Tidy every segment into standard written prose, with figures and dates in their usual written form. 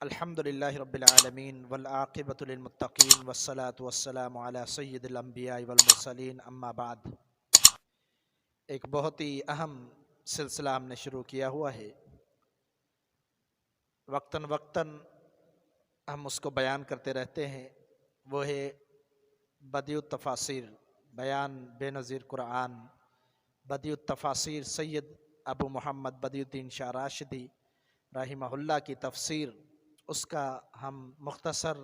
الحمدللہ رب العالمین والعاقبۃ للمتقین والصلاة والسلام علی سید الانبیاء والمرسلین اما بعد۔ ایک بہت ہی اہم سلسلہ ہم نے شروع کیا ہوا ہے، وقتاً وقتاً ہم اس کو بیان کرتے رہتے ہیں، وہ ہے بدیع التفاسیر، بیان بے نظیر قرآن۔ بدیع التفاسیر سید ابو محمد بدیع الدین شاہ راشدی رحمہ اللہ کی تفسیر، اس کا ہم مختصر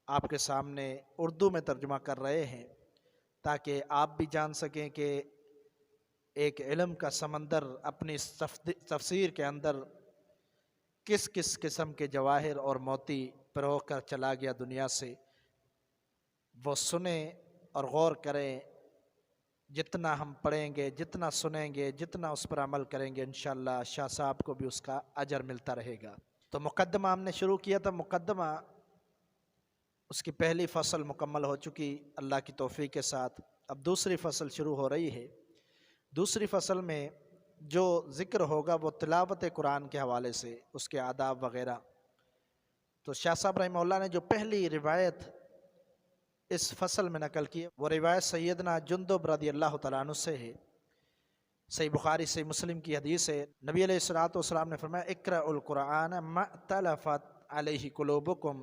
آپ کے سامنے اردو میں ترجمہ کر رہے ہیں تاکہ آپ بھی جان سکیں کہ ایک علم کا سمندر اپنی اس تفسیر کے اندر کس کس قسم کے جواہر اور موتی پرو کر چلا گیا دنیا سے، وہ سنیں اور غور کریں۔ جتنا ہم پڑھیں گے، جتنا سنیں گے، جتنا اس پر عمل کریں گے، انشاءاللہ شاہ صاحب کو بھی اس کا اجر ملتا رہے گا۔ تو مقدمہ ہم نے شروع کیا تھا، مقدمہ اس کی پہلی فصل مکمل ہو چکی اللہ کی توفیق کے ساتھ، اب دوسری فصل شروع ہو رہی ہے۔ دوسری فصل میں جو ذکر ہوگا وہ تلاوت قرآن کے حوالے سے، اس کے آداب وغیرہ۔ تو شاہ صاحب رحمہ اللہ نے جو پہلی روایت اس فصل میں نقل کی، وہ روایت سیدنا جندب رضی اللہ تعالیٰ عنہ سے ہے۔ صحیح بخاری صحیح مسلم کی حدیث ہے، نبی علیہ الصلوۃ والسلام نے فرمایا اقرأوا القرآن ما اختلفت علیہ قلوبکم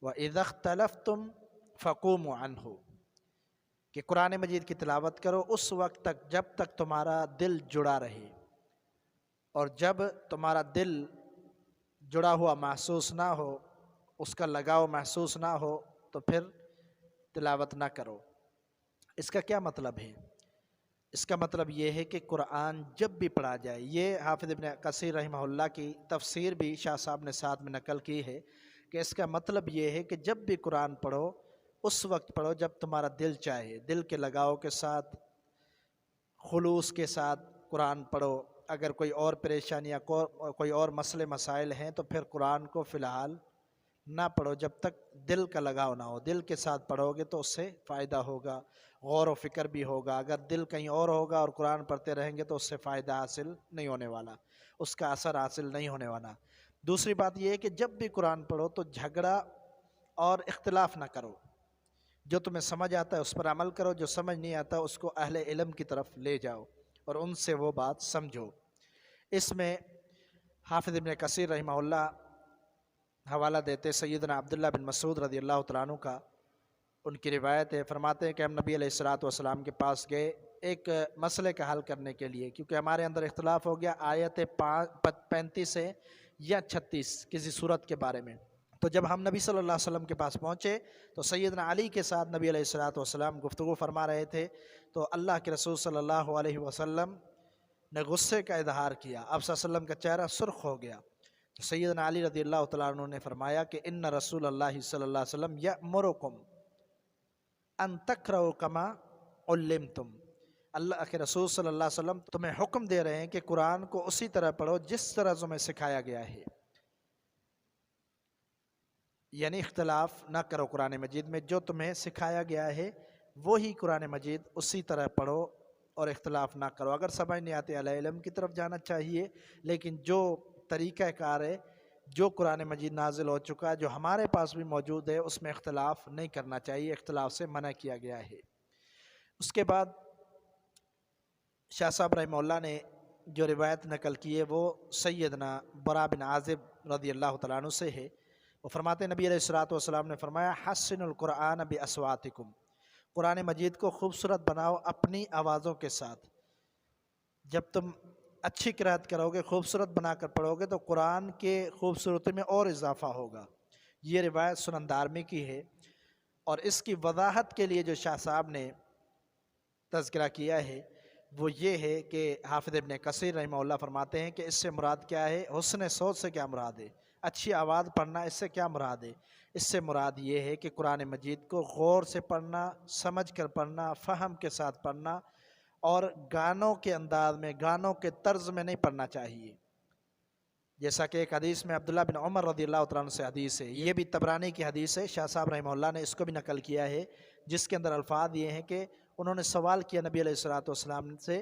وَإِذَا اخْتَلَفْتُمْ فَقُومُوا عَنْهُ، کہ قرآن مجید کی تلاوت کرو اس وقت تک جب تک تمہارا دل جڑا رہے، اور جب تمہارا دل جڑا ہوا محسوس نہ ہو، اس کا لگاؤ محسوس نہ ہو، تو پھر تلاوت نہ کرو۔ اس کا کیا مطلب ہے؟ اس کا مطلب یہ ہے کہ قرآن جب بھی پڑھا جائے، یہ حافظ ابن کثیر رحمہ اللہ کی تفسیر بھی شاہ صاحب نے ساتھ میں نقل کی ہے کہ اس کا مطلب یہ ہے کہ جب بھی قرآن پڑھو اس وقت پڑھو جب تمہارا دل چاہے، دل کے لگاؤ کے ساتھ، خلوص کے ساتھ قرآن پڑھو۔ اگر کوئی اور پریشانیاں، کوئی اور مسئلے مسائل ہیں تو پھر قرآن کو فی الحال نہ پڑھو جب تک دل کا لگاؤ نہ ہو۔ دل کے ساتھ پڑھو گے تو اس سے فائدہ ہوگا، غور و فکر بھی ہوگا۔ اگر دل کہیں اور ہوگا اور قرآن پڑھتے رہیں گے تو اس سے فائدہ حاصل نہیں ہونے والا، اس کا اثر حاصل نہیں ہونے والا۔ دوسری بات یہ ہے کہ جب بھی قرآن پڑھو تو جھگڑا اور اختلاف نہ کرو، جو تمہیں سمجھ آتا ہے اس پر عمل کرو، جو سمجھ نہیں آتا اس کو اہل علم کی طرف لے جاؤ اور ان سے وہ بات سمجھو۔ اس میں حافظ ابن کثیر رحمہ اللہ حوالہ دیتے سیدنا عبداللہ بن مسعود رضی اللہ تعالیٰ عنہ کا، ان کی روایت ہے، فرماتے ہیں کہ ہم نبی علیہ الصلوۃ والسلام کے پاس گئے ایک مسئلے کا حل کرنے کے لیے، کیونکہ ہمارے اندر اختلاف ہو گیا آیت 35 ہے یا 36 کسی صورت کے بارے میں۔ تو جب ہم نبی صلی اللہ علیہ وسلم کے پاس پہنچے تو سیدنا علی کے ساتھ نبی علیہ الصلوۃ والسلام گفتگو فرما رہے تھے، تو اللہ کے رسول صلی اللہ علیہ وسلم نے غصے کا اظہار کیا، آپ صلی اللہ علیہ وسلم کا چہرہ سرخ ہو گیا۔ تو سیدنا علی رضی اللہ تعالیٰ عنہ نے فرمایا کہ ان رسول اللہ صلی اللہ علیہ وسلم یأمرکم ان تقرؤوا کما علمتم، اللہ کے رسول صلی اللہ علیہ وسلم تمہیں حکم دے رہے ہیں کہ قرآن کو اسی طرح پڑھو جس طرح تمہیں سکھایا گیا ہے، یعنی اختلاف نہ کرو قرآن مجید میں، جو تمہیں سکھایا گیا ہے وہی قرآن مجید اسی طرح پڑھو اور اختلاف نہ کرو۔ اگر سمجھ نہیں آتے اہل علم کی طرف جانا چاہیے، لیکن جو طریقہ کار ہے، جو قرآن مجید نازل ہو چکا ہے، جو ہمارے پاس بھی موجود ہے، اس میں اختلاف نہیں کرنا چاہیے، اختلاف سے منع کیا گیا ہے۔ اس کے بعد شاہ صاحب رحمہ اللہ نے جو روایت نقل کی ہے وہ سیدنا برا بن عازب رضی اللہ تعالیٰ عنہ سے ہے۔ وہ فرماتے ہیں نبی علیہ الصلوۃ والسلام نے فرمایا حسن القرآن باصواتکم، قرآن مجید کو خوبصورت بناؤ اپنی آوازوں کے ساتھ۔ جب تم اچھی قرأت کرو گے، خوبصورت بنا کر پڑھو گے تو قرآن کے خوبصورتی میں اور اضافہ ہوگا۔ یہ روایت سنن دارمی کی ہے، اور اس کی وضاحت کے لیے جو شاہ صاحب نے تذکرہ کیا ہے وہ یہ ہے کہ حافظ ابن کثیر رحمہ اللہ فرماتے ہیں کہ اس سے مراد کیا ہے، حسن صوت سے کیا مراد ہے، اچھی آواز پڑھنا، اس سے کیا مراد ہے؟ اس سے مراد یہ ہے کہ قرآن مجید کو غور سے پڑھنا، سمجھ کر پڑھنا، فہم کے ساتھ پڑھنا، اور گانوں کے انداز میں، گانوں کے طرز میں نہیں پڑھنا چاہیے۔ جیسا کہ ایک حدیث میں عبداللہ بن عمر رضی اللہ تعالیٰ عنہ سے حدیث ہے، یہ بھی طبرانی کی حدیث ہے، شاہ صاحب رحمہ اللہ نے اس کو بھی نقل کیا ہے، جس کے اندر الفاظ یہ ہیں کہ انہوں نے سوال کیا نبی علیہ الصلوۃ والسلام سے